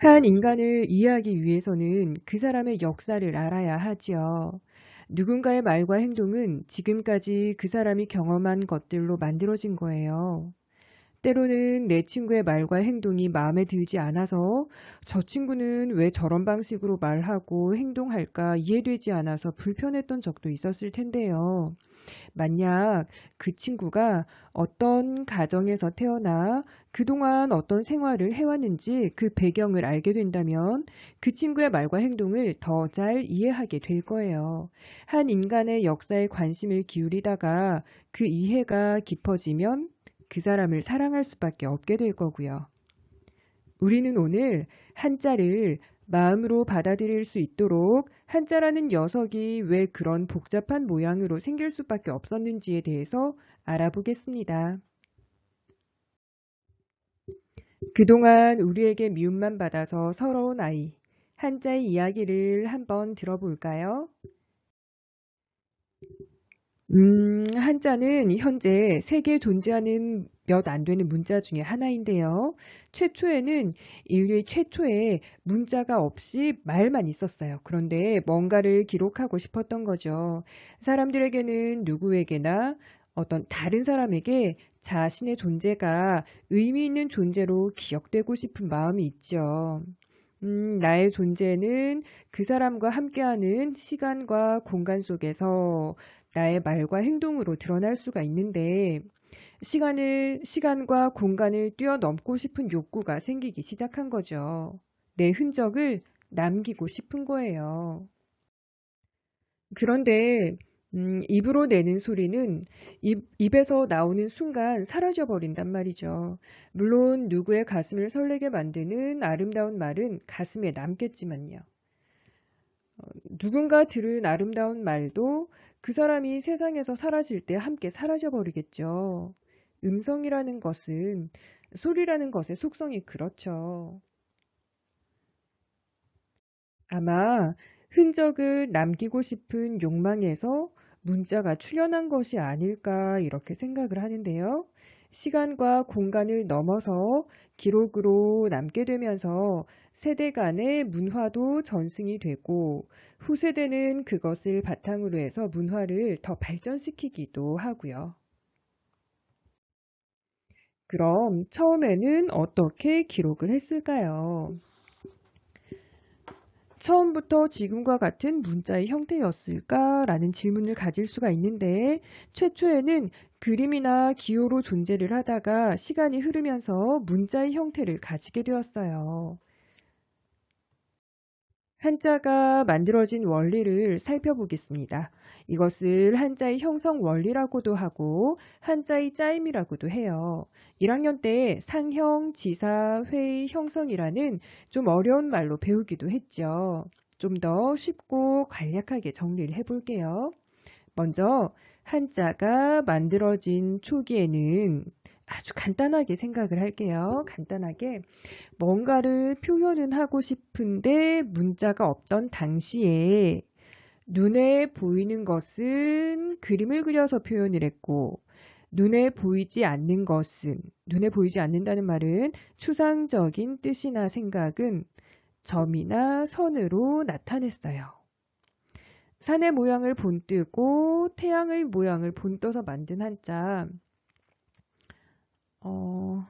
한 인간을 이해하기 위해서는 그 사람의 역사를 알아야 하지요. 누군가의 말과 행동은 지금까지 그 사람이 경험한 것들로 만들어진 거예요. 때로는 내 친구의 말과 행동이 마음에 들지 않아서 저 친구는 왜 저런 방식으로 말하고 행동할까 이해되지 않아서 불편했던 적도 있었을 텐데요. 만약 그 친구가 어떤 가정에서 태어나 그동안 어떤 생활을 해왔는지 그 배경을 알게 된다면 그 친구의 말과 행동을 더 잘 이해하게 될 거예요. 한 인간의 역사에 관심을 기울이다가 그 이해가 깊어지면 그 사람을 사랑할 수밖에 없게 될 거고요. 우리는 오늘 한자를 마음으로 받아들일 수 있도록 한자라는 녀석이 왜 그런 복잡한 모양으로 생길 수밖에 없었는지에 대해서 알아보겠습니다. 그동안 우리에게 미움만 받아서 서러운 아이, 한자의 이야기를 한번 들어볼까요? 한자는 현재 세계에 존재하는 몇 안 되는 문자 중에 하나인데요. 최초에는 인류 최초에 문자가 없이 말만 있었어요. 그런데 뭔가를 기록하고 싶었던 거죠. 사람들에게는 누구에게나 어떤 다른 사람에게 자신의 존재가 의미 있는 존재로 기억되고 싶은 마음이 있죠. 나의 존재는 그 사람과 함께하는 시간과 공간 속에서 나의 말과 행동으로 드러날 수가 있는데, 시간과 공간을 뛰어넘고 싶은 욕구가 생기기 시작한 거죠. 내 흔적을 남기고 싶은 거예요. 그런데 입으로 내는 소리는 입에서 나오는 순간 사라져 버린단 말이죠. 물론 누구의 가슴을 설레게 만드는 아름다운 말은 가슴에 남겠지만요. 누군가 들은 아름다운 말도 그 사람이 세상에서 사라질 때 함께 사라져 버리겠죠. 음성이라는 것은 소리라는 것의 속성이 그렇죠. 아마 흔적을 남기고 싶은 욕망에서 문자가 출현한 것이 아닐까 이렇게 생각을 하는데요. 시간과 공간을 넘어서 기록으로 남게 되면서 세대 간의 문화도 전승이 되고 후세대는 그것을 바탕으로 해서 문화를 더 발전시키기도 하고요. 그럼 처음에는 어떻게 기록을 했을까요? 처음부터 지금과 같은 문자의 형태였을까라는 질문을 가질 수가 있는데, 최초에는 그림이나 기호로 존재를 하다가 시간이 흐르면서 문자의 형태를 가지게 되었어요. 한자가 만들어진 원리를 살펴보겠습니다. 이것을 한자의 형성 원리라고도 하고 한자의 짜임이라고도 해요. 1학년 때 상형, 지사, 회의, 형성이라는 좀 어려운 말로 배우기도 했죠. 좀 더 쉽고 간략하게 정리를 해볼게요. 먼저 한자가 만들어진 초기에는 아주 간단하게 생각을 할게요. 간단하게 뭔가를 표현은 하고 싶은데 문자가 없던 당시에 눈에 보이는 것은 그림을 그려서 표현을 했고 눈에 보이지 않는 것은 눈에 보이지 않는다는 말은 추상적인 뜻이나 생각은 점이나 선으로 나타냈어요. 산의 모양을 본뜨고 태양의 모양을 본떠서 만든 한자 어,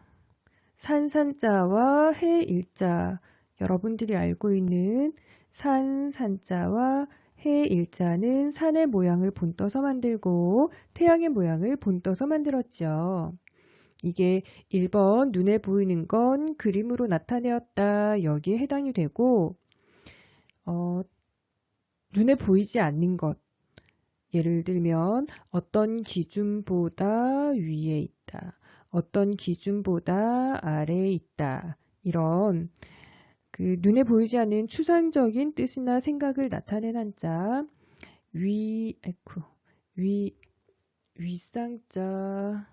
산산자와 해일자 여러분들이 알고 있는 산산자와 해일자는 산의 모양을 본떠서 만들고 태양의 모양을 본떠서 만들었죠. 이게 1번 눈에 보이는 건 그림으로 나타내었다 여기에 해당이 되고 어, 눈에 보이지 않는 것 예를 들면 어떤 기준보다 위에 있다. 어떤 기준보다 아래에 있다. 이런 그 눈에 보이지 않는 추상적인 뜻이나 생각을 나타낸 한자 아이쿠, 위, 윗상자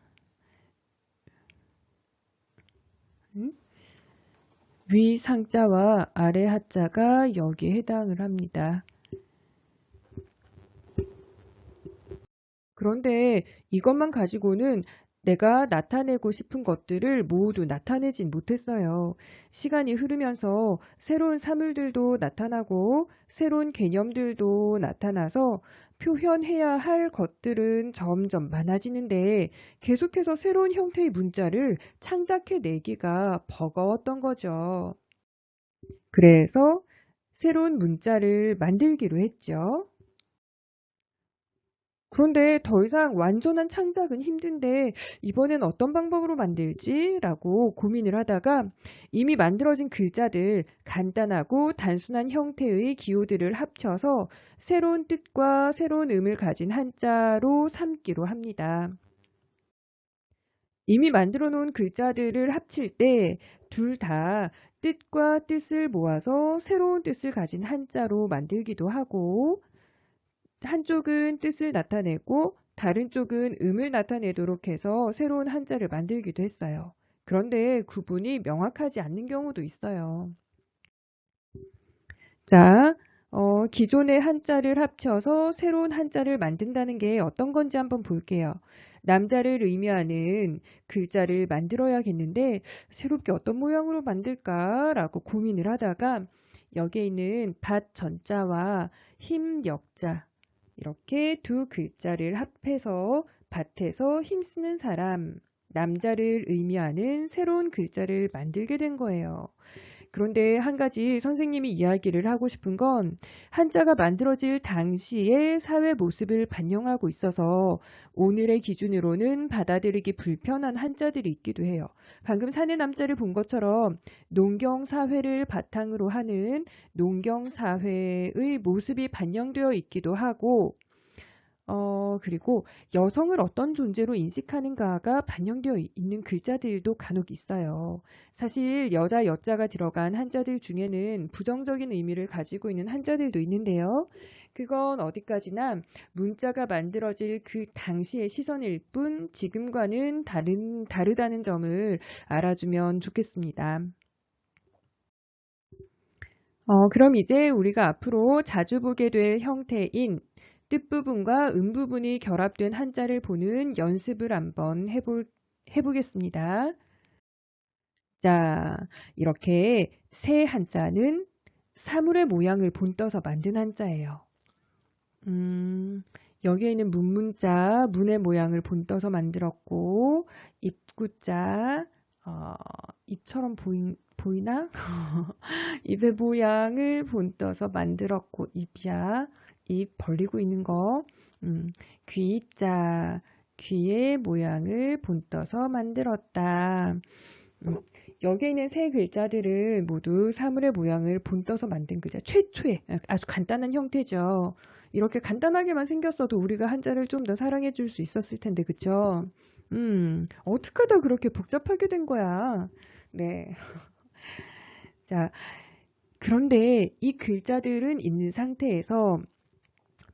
음? 위상자와 아래 하자가 여기에 해당을 합니다. 그런데 이것만 가지고는 내가 나타내고 싶은 것들을 모두 나타내진 못했어요. 시간이 흐르면서 새로운 사물들도 나타나고 새로운 개념들도 나타나서 표현해야 할 것들은 점점 많아지는데 계속해서 새로운 형태의 문자를 창작해내기가 버거웠던 거죠. 그래서 새로운 문자를 만들기로 했죠. 그런데 더 이상 완전한 창작은 힘든데 이번엔 어떤 방법으로 만들지? 라고 고민을 하다가 이미 만들어진 글자들, 간단하고 단순한 형태의 기호들을 합쳐서 새로운 뜻과 새로운 의미를 가진 한자로 삼기로 합니다. 이미 만들어 놓은 글자들을 합칠 때 둘 다 뜻과 뜻을 모아서 새로운 뜻을 가진 한자로 만들기도 하고 한쪽은 뜻을 나타내고 다른 쪽은 음을 나타내도록 해서 새로운 한자를 만들기도 했어요. 그런데 구분이 명확하지 않는 경우도 있어요. 자, 기존의 한자를 합쳐서 새로운 한자를 만든다는 게 어떤 건지 한번 볼게요. 남자를 의미하는 글자를 만들어야겠는데 새롭게 어떤 모양으로 만들까라고 고민을 하다가 여기에 있는 밭 전자와 힘 역자 이렇게 두 글자를 합해서 밭에서 힘쓰는 사람, 남자를 의미하는 새로운 글자를 만들게 된 거예요. 그런데 한 가지 선생님이 이야기를 하고 싶은 건 한자가 만들어질 당시의 사회 모습을 반영하고 있어서 오늘의 기준으로는 받아들이기 불편한 한자들이 있기도 해요. 방금 산의 남자를 본 것처럼 농경사회를 바탕으로 하는 농경사회의 모습이 반영되어 있기도 하고 그리고 여성을 어떤 존재로 인식하는가가 반영되어 있는 글자들도 간혹 있어요. 사실 여자 여자가 들어간 한자들 중에는 부정적인 의미를 가지고 있는 한자들도 있는데요. 그건 어디까지나 문자가 만들어질 그 당시의 시선일 뿐 지금과는 다르다는 점을 알아주면 좋겠습니다. 그럼 이제 우리가 앞으로 자주 보게 될 형태인 뜻부분과 음부분이 결합된 한자를 보는 연습을 한번 해보겠습니다. 자, 이렇게 새 한자는 사물의 모양을 본떠서 만든 한자예요. 여기에 있는 문문자, 문의 모양을 본떠서 만들었고, 입구자, 입처럼 보이나? 입의 모양을 본떠서 만들었고, 입이야. 입 벌리고 있는 거. 귀자, 귀의 모양을 본떠서 만들었다. 여기에 있는 세 글자들은 모두 사물의 모양을 본떠서 만든 글자. 최초의 아주 간단한 형태죠. 이렇게 간단하게만 생겼어도 우리가 한자를 좀 더 사랑해 줄 수 있었을 텐데, 그쵸? 어떻게 하다 그렇게 복잡하게 된 거야? 네. 자, 그런데 이 글자들은 있는 상태에서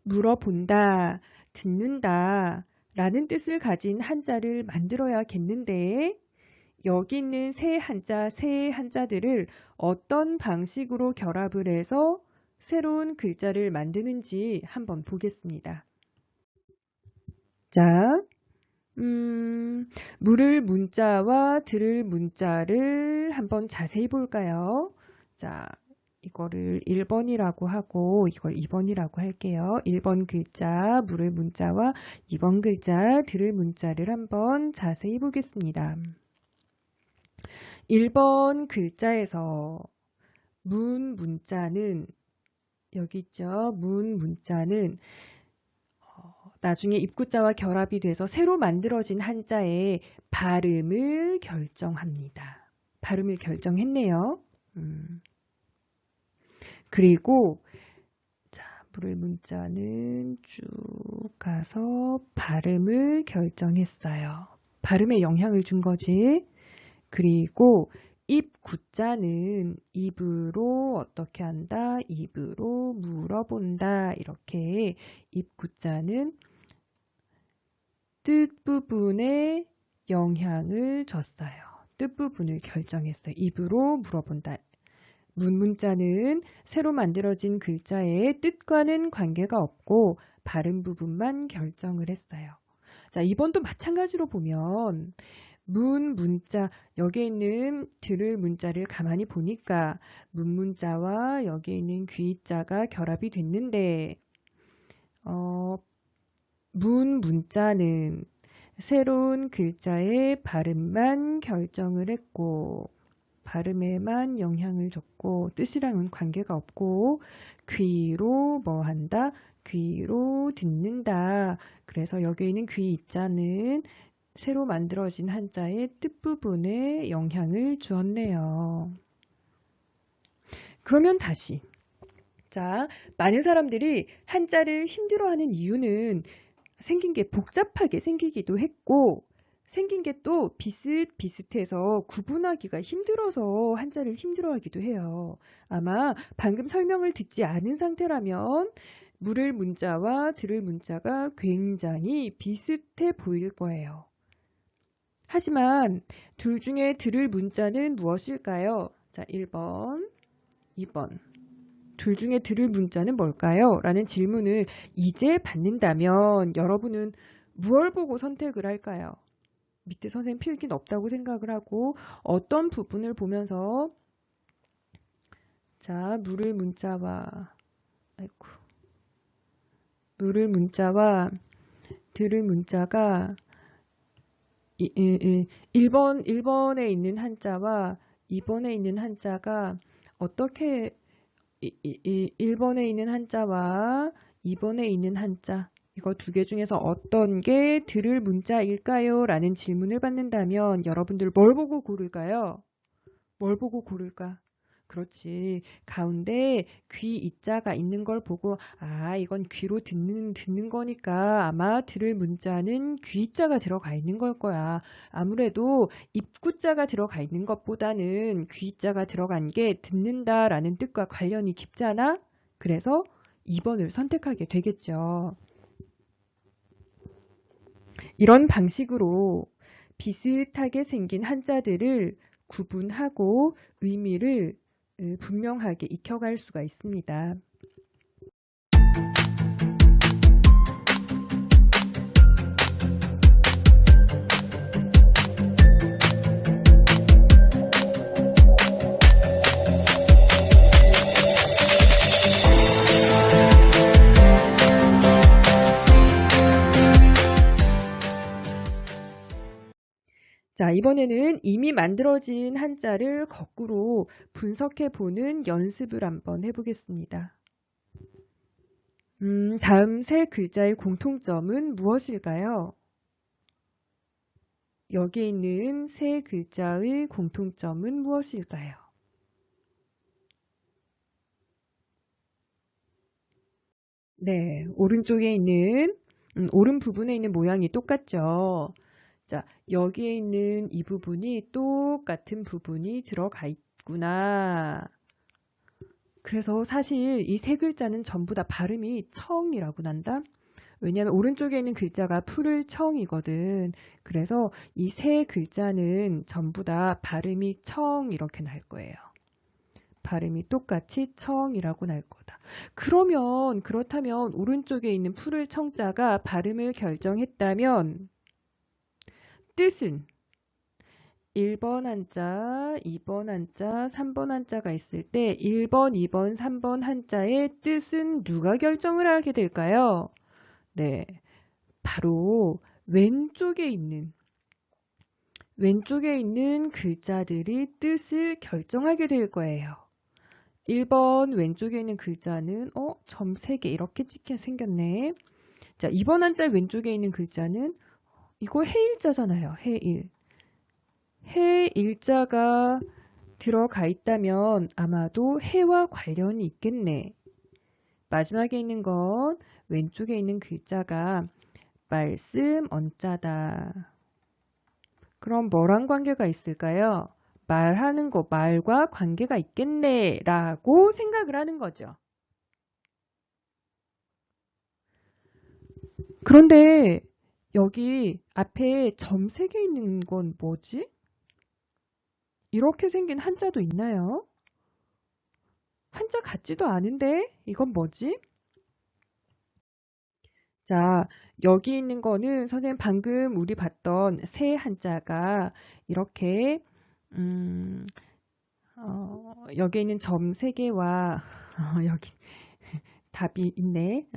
물어본다, 듣는다 라는 뜻을 가진 한자를 만들어야겠는데 여기 있는 세 한자들을 어떤 방식으로 결합을 해서 새로운 글자를 만드는지 한번 보겠습니다. 자, 물을 문자와 들을 문자를 한번 자세히 볼까요? 자, 이거를 1번이라고 하고 이걸 2번이라고 할게요. 1번 글자 물을 문자와 2번 글자 들을 문자를 한번 자세히 보겠습니다. 1번 글자에서 문 문자는 여기 있죠. 문 문자는 나중에 입구자와 결합이 돼서 새로 만들어진 한자의 발음을 결정합니다. 발음을 결정했네요. 그리고 자, 물을 문자는 쭉 가서 발음을 결정했어요. 발음에 영향을 준 거지. 그리고 입 구자는 입으로 어떻게 한다? 입으로 물어본다. 이렇게 입 구자는 뜻 부분에 영향을 줬어요. 뜻 부분을 결정했어요. 입으로 물어본다. 문문자는 새로 만들어진 글자의 뜻과는 관계가 없고 발음 부분만 결정을 했어요. 자, 2번도 마찬가지로 보면 문자, 여기에 있는 들을 문자를 가만히 보니까 문자와 여기에 있는 귀자가 결합이 됐는데 문자는 새로운 글자의 발음만 결정을 했고 발음에만 영향을 줬고 뜻이랑은 관계가 없고 귀로 뭐 한다? 귀로 듣는다. 그래서 여기에 있는 귀자는 새로 만들어진 한자의 뜻부분에 영향을 주었네요. 그러면 다시. 자, 많은 사람들이 한자를 힘들어하는 이유는 생긴 게 복잡하게 생기기도 했고 생긴 게 또 비슷비슷해서 구분하기가 힘들어서 한자를 힘들어하기도 해요. 아마 방금 설명을 듣지 않은 상태라면 물을 문자와 들을 문자가 굉장히 비슷해 보일 거예요. 하지만 둘 중에 들을 문자는 무엇일까요? 자, 1번, 2번. 둘 중에 들을 문자는 뭘까요? 라는 질문을 이제 받는다면 여러분은 무엇을 보고 선택을 할까요? 밑에 선생님 필기는 없다고 생각을 하고 어떤 부분을 보면서 자, 물을 문자와 들을 문자가 1번에 있는 한자와 2번에 있는 한자가 어떻게 1번에 있는 한자와 2번에 있는 한자 이거 두 개 중에서 어떤 게 들을 문자일까요? 라는 질문을 받는다면 여러분들 뭘 보고 고를까요? 뭘 보고 고를까? 그렇지. 가운데 귀 이자가 있는 걸 보고 아 이건 귀로 듣는 거니까 아마 들을 문자는 귀자가 들어가 있는 걸 거야. 아무래도 입구자가 들어가 있는 것보다는 귀자가 들어간 게 듣는다라는 뜻과 관련이 깊잖아. 그래서 2번을 선택하게 되겠죠. 이런 방식으로 비슷하게 생긴 한자들을 구분하고 의미를 분명하게 익혀갈 수가 있습니다. 자, 이번에는 이미 만들어진 한자를 거꾸로 분석해 보는 연습을 한번 해보겠습니다. 다음 세 글자의 공통점은 무엇일까요? 여기에 있는 세 글자의 공통점은 무엇일까요? 네, 오른쪽에 있는, 오른 부분에 있는 모양이 똑같죠? 자, 여기에 있는 이 부분이 똑같은 부분이 들어가 있구나. 그래서 사실 이 세 글자는 전부 다 발음이 청이라고 난다. 왜냐하면 오른쪽에 있는 글자가 풀을 청이거든. 그래서 이 세 글자는 전부 다 발음이 청 이렇게 날 거예요. 발음이 똑같이 청이라고 날 거다. 그렇다면 오른쪽에 있는 풀을 청자가 발음을 결정했다면 뜻은 1번 한자, 2번 한자, 3번 한자가 있을 때 1번, 2번, 3번 한자의 뜻은 누가 결정을 하게 될까요? 네, 바로 왼쪽에 있는 글자들이 뜻을 결정하게 될 거예요. 1번 왼쪽에 있는 글자는 점 3개 이렇게 찍혀 생겼네. 자, 2번 한자 왼쪽에 있는 글자는 이거 해일자잖아요. 해일. 해일자가 들어가 있다면 아마도 해와 관련이 있겠네. 마지막에 있는 건 왼쪽에 있는 글자가 말씀 언자다. 그럼 뭐랑 관계가 있을까요? 말하는 거, 말과 관계가 있겠네 라고 생각을 하는 거죠. 그런데 여기 앞에 점 3개 있는 건 뭐지? 이렇게 생긴 한자도 있나요? 한자 같지도 않은데 이건 뭐지? 자, 여기 있는 거는 선생님 방금 우리 봤던 새 한자가 이렇게 음, 여기 있는 점 3개와 여기 답이 있네.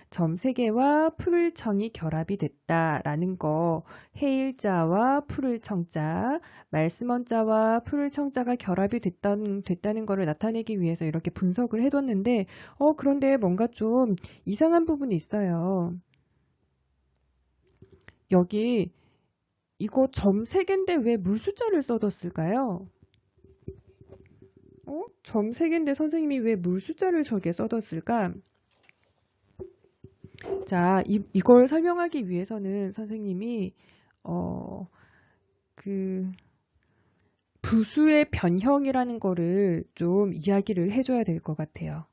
점 3개와 풀을 청이 결합이 됐다라는 거. 해일자와 풀을 청자, 말씀원 자와 풀을 청자가 결합이 됐다는 거를 나타내기 위해서 이렇게 분석을 해뒀는데, 그런데 뭔가 좀 이상한 부분이 있어요. 여기 이거 점 3개인데 왜 물숫자를 써뒀을까요? 점 3개인데 선생님이 왜 물숫자를 저게 써뒀을까? 자, 이걸 설명하기 위해서는 선생님이 그 부수의 변형이라는 거를 좀 이야기를 해줘야 될 것 같아요.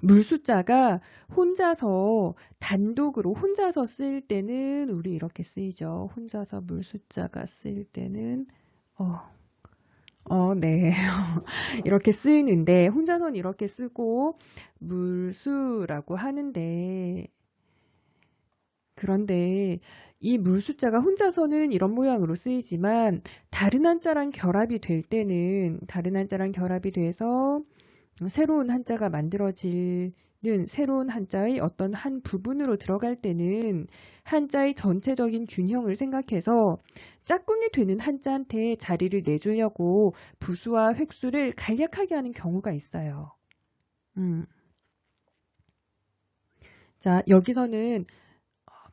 물숫자가 단독으로 혼자서 쓰일 때는 우리 이렇게 쓰이죠. 혼자서 물숫자가 쓰일 때는 네. 이렇게 쓰이는데 혼자서는 이렇게 쓰고 물수라고 하는데 그런데 이 물숫자가 혼자서는 이런 모양으로 쓰이지만 다른 한자랑 결합이 돼서 새로운 한자가 만들어지는 새로운 한자의 어떤 한 부분으로 들어갈 때는 한자의 전체적인 균형을 생각해서 짝꿍이 되는 한자한테 자리를 내주려고 부수와 획수를 간략하게 하는 경우가 있어요. 자, 여기서는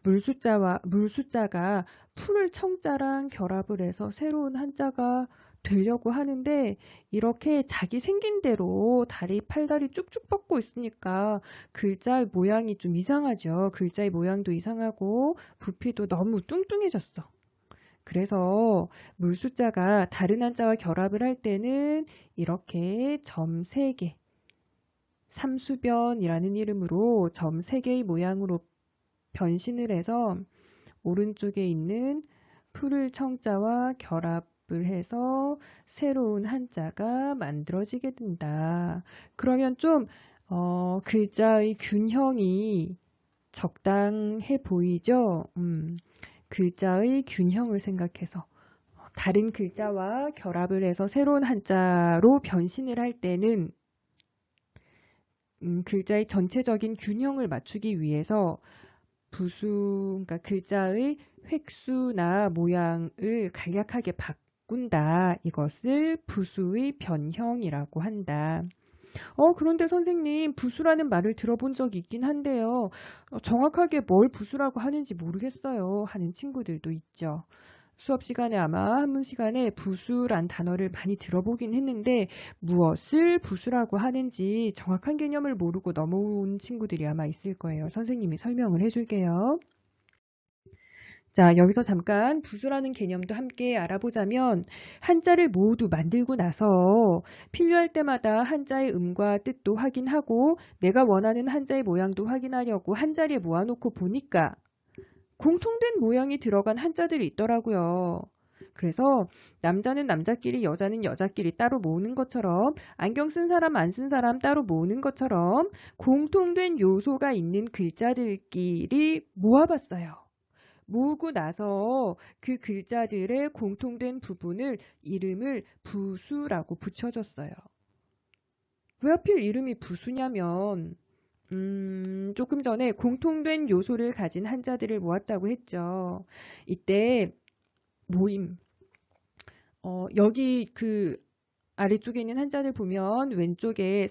물숫자가 풀을 청자랑 결합을 해서 새로운 한자가 되려고 하는데 이렇게 자기 생긴 대로 팔다리 쭉쭉 뻗고 있으니까 글자의 모양이 좀 이상하죠. 글자의 모양도 이상하고 부피도 너무 뚱뚱해졌어. 그래서 물숫자가 다른 한자와 결합을 할 때는 이렇게 점 3개, 삼수변이라는 이름으로 점 3개의 모양으로 변신을 해서 오른쪽에 있는 풀을 청자와 결합을 해서 새로운 한자가 만들어지게 된다. 그러면 좀 글자의 균형이 적당해 보이죠? 글자의 균형을 생각해서 다른 글자와 결합을 해서 새로운 한자로 변신을 할 때는 글자의 전체적인 균형을 맞추기 위해서 그러니까 글자의 획수나 모양을 간략하게 바꾼다. 이것을 부수의 변형이라고 한다. 그런데 선생님, 부수라는 말을 들어본 적이 있긴 한데요. 정확하게 뭘 부수라고 하는지 모르겠어요. 하는 친구들도 있죠. 수업 시간에 아마 한문 시간에 부수란 단어를 많이 들어보긴 했는데 무엇을 부수라고 하는지 정확한 개념을 모르고 넘어온 친구들이 아마 있을 거예요. 선생님이 설명을 해줄게요. 자, 여기서 잠깐 부수라는 개념도 함께 알아보자면 한자를 모두 만들고 나서 필요할 때마다 한자의 음과 뜻도 확인하고 내가 원하는 한자의 모양도 확인하려고 한자리에 모아놓고 보니까 공통된 모양이 들어간 한자들이 있더라고요. 그래서 남자는 남자끼리 여자는 여자끼리 따로 모으는 것처럼 안경 쓴 사람 안 쓴 사람 따로 모으는 것처럼 공통된 요소가 있는 글자들끼리 모아봤어요. 모으고 나서 그 글자들의 공통된 부분을 이름을 부수라고 붙여줬어요. 왜 하필 이름이 부수냐면 조금 전에 공통된 요소를 가진 한자들을 모았다고 했죠. 이때 모임. 여기 그 아래쪽에 있는 한자를 보면 왼쪽에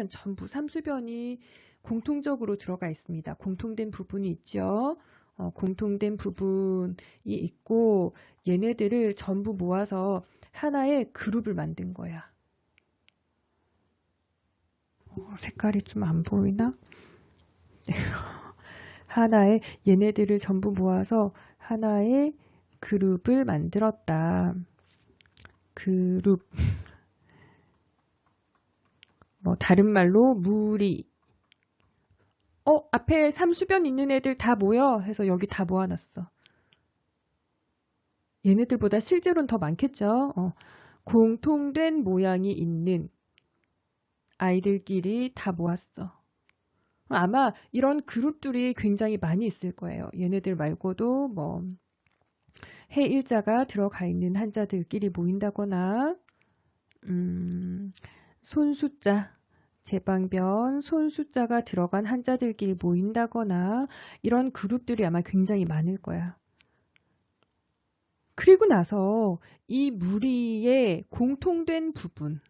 전부 삼수변이 공통적으로 들어가 있습니다. 공통된 부분이 있죠. 공통된 부분이 있고 얘네들을 전부 모아서 하나의 그룹을 만든 거야. 색깔이 좀 안 보이나? 얘네들을 전부 모아서 하나의 그룹을 만들었다. 그룹. 다른 말로 무리. 앞에 삼수변 있는 애들 다 모여 해서 여기 다 모아놨어. 얘네들보다 실제로는 더 많겠죠. 공통된 모양이 있는 아이들끼리 다 모았어. 아마 이런 그룹들이 굉장히 많이 있을 거예요. 얘네들 말고도 뭐 해일자가 들어가 있는 한자들끼리 모인다거나 손숫자, 제방변, 손숫자가 들어간 한자들끼리 모인다거나 이런 그룹들이 아마 굉장히 많을 거야. 그리고 나서 이 무리의 공통된 부분,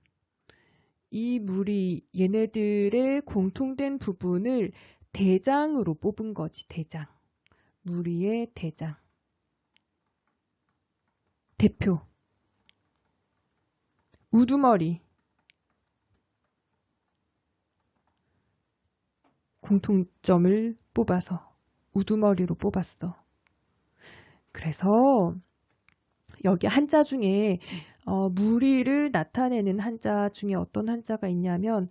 이 무리 얘네들의 공통된 부분을 대장으로 뽑은 거지. 대장. 무리의 대장. 대표. 우두머리. 공통점을 뽑아서 우두머리로 뽑았어. 그래서 여기 한자 중에 무리를 나타내는 한자 중에 어떤 한자가 있냐면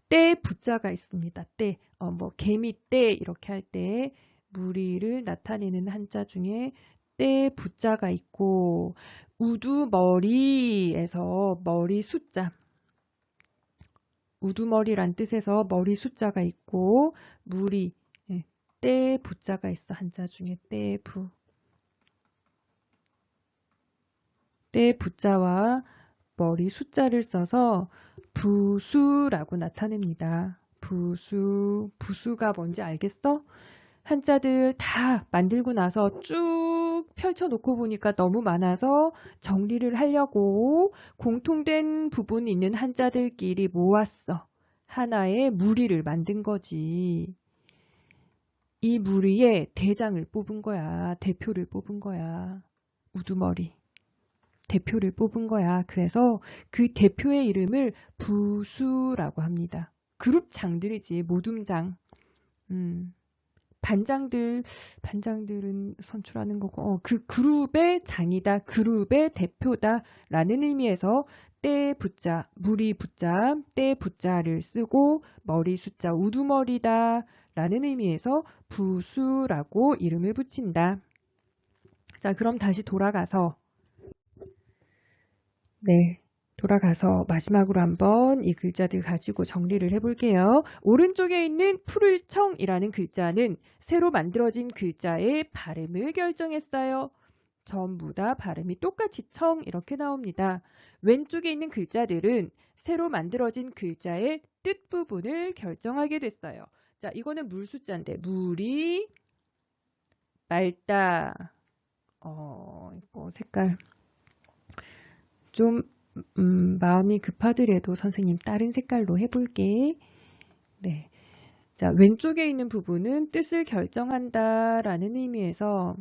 때 부자가 있습니다. 때, 뭐 개미 때 이렇게 할 때 무리를 나타내는 한자 중에 때 부자가 있고 우두머리에서 머리 숫자 우두머리란 뜻에서 머리 숫자가 있고 무리 때 부자가 있어. 한자 중에 때 부. 때 부자와 머리 숫자를 써서 부수라고 나타냅니다. 부수가 뭔지 알겠어? 한자들 다 만들고 나서 쭉 펼쳐놓고 보니까 너무 많아서 정리를 하려고 공통된 부분이 있는 한자들끼리 모았어. 하나의 무리를 만든 거지. 이 무리에 대장을 뽑은 거야. 대표를 뽑은 거야. 우두머리. 대표를 뽑은 거야. 그래서 그 대표의 이름을 부수라고 합니다. 그룹장들이지. 모둠장. 반장들은 선출하는 거고, 그 그룹의 장이다, 그룹의 대표다 라는 의미에서 때 부자, 무리 부자, 때 부자를 쓰고 머리 숫자 우두머리다 라는 의미에서 부수라고 이름을 붙인다. 자, 그럼 다시 돌아가서 마지막으로 한번 이 글자들 가지고 정리를 해볼게요. 오른쪽에 있는 푸를 청이라는 글자는 새로 만들어진 글자의 발음을 결정했어요. 전부 다 발음이 똑같이 청 이렇게 나옵니다. 왼쪽에 있는 글자들은 새로 만들어진 글자의 뜻 부분을 결정하게 됐어요. 자, 이거는 물 숫자인데 물이 맑다. 이거 색깔 좀 마음이 급하더라도 선생님 다른 색깔로 해볼게. 네. 자, 왼쪽에 있는 부분은 뜻을 결정한다 라는 의미에서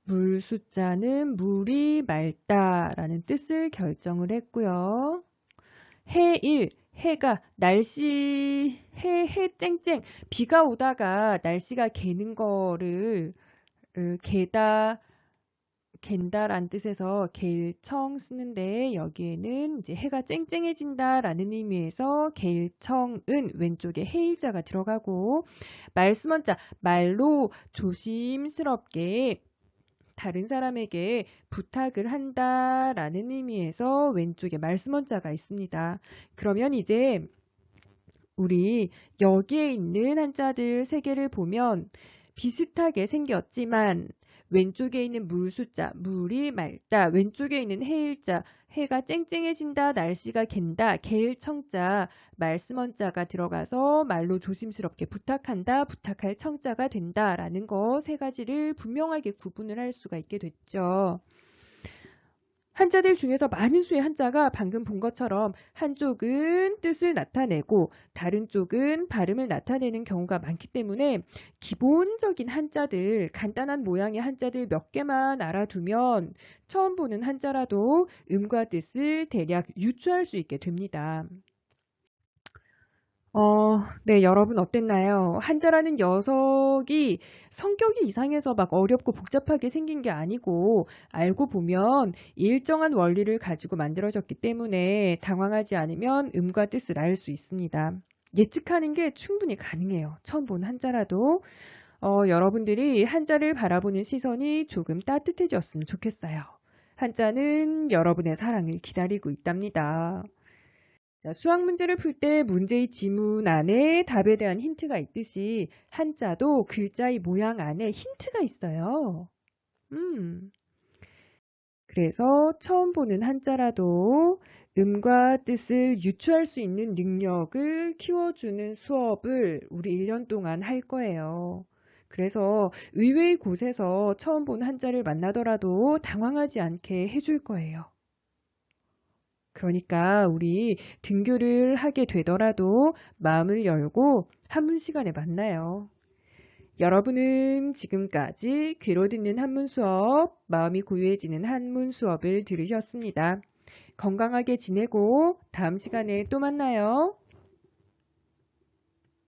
물 숫자는 물이 맑다 라는 뜻을 결정을 했고요. 해일, 해가 날씨, 해 쨍쨍 비가 오다가 날씨가 개는 거를 갠다란 뜻에서 개일청 쓰는데 여기에는 이제 해가 쨍쨍해진다라는 의미에서 개일청은 왼쪽에 해일자가 들어가고 말씀원자 말로 조심스럽게 다른 사람에게 부탁을 한다라는 의미에서 왼쪽에 말씀원자가 있습니다. 그러면 이제 우리 여기에 있는 한자들 세 개를 보면 비슷하게 생겼지만 왼쪽에 있는 물 숫자, 물이 맑다. 왼쪽에 있는 해일자, 해가 쨍쨍해진다. 날씨가 갠다. 개일청자, 말씀원자가 들어가서 말로 조심스럽게 부탁한다. 부탁할 청자가 된다. 라는 거 세 가지를 분명하게 구분을 할 수가 있게 됐죠. 한자들 중에서 많은 수의 한자가 방금 본 것처럼 한쪽은 뜻을 나타내고 다른 쪽은 발음을 나타내는 경우가 많기 때문에 기본적인 한자들, 간단한 모양의 한자들 몇 개만 알아두면 처음 보는 한자라도 음과 뜻을 대략 유추할 수 있게 됩니다. 네, 여러분 어땠나요? 한자라는 녀석이 성격이 이상해서 막 어렵고 복잡하게 생긴 게 아니고 알고 보면 일정한 원리를 가지고 만들어졌기 때문에 당황하지 않으면 음과 뜻을 알 수 있습니다. 예측하는 게 충분히 가능해요. 처음 본 한자라도 여러분들이 한자를 바라보는 시선이 조금 따뜻해졌으면 좋겠어요. 한자는 여러분의 사랑을 기다리고 있답니다. 자, 수학 문제를 풀 때 문제의 지문 안에 답에 대한 힌트가 있듯이 한자도 글자의 모양 안에 힌트가 있어요. 그래서 처음 보는 한자라도 음과 뜻을 유추할 수 있는 능력을 키워주는 수업을 우리 1년 동안 할 거예요. 그래서 의외의 곳에서 처음 본 한자를 만나더라도 당황하지 않게 해줄 거예요. 그러니까 우리 등교를 하게 되더라도 마음을 열고 한문 시간에 만나요. 여러분은 지금까지 귀로 듣는 한문 수업, 마음이 고요해지는 한문 수업을 들으셨습니다. 건강하게 지내고 다음 시간에 또 만나요.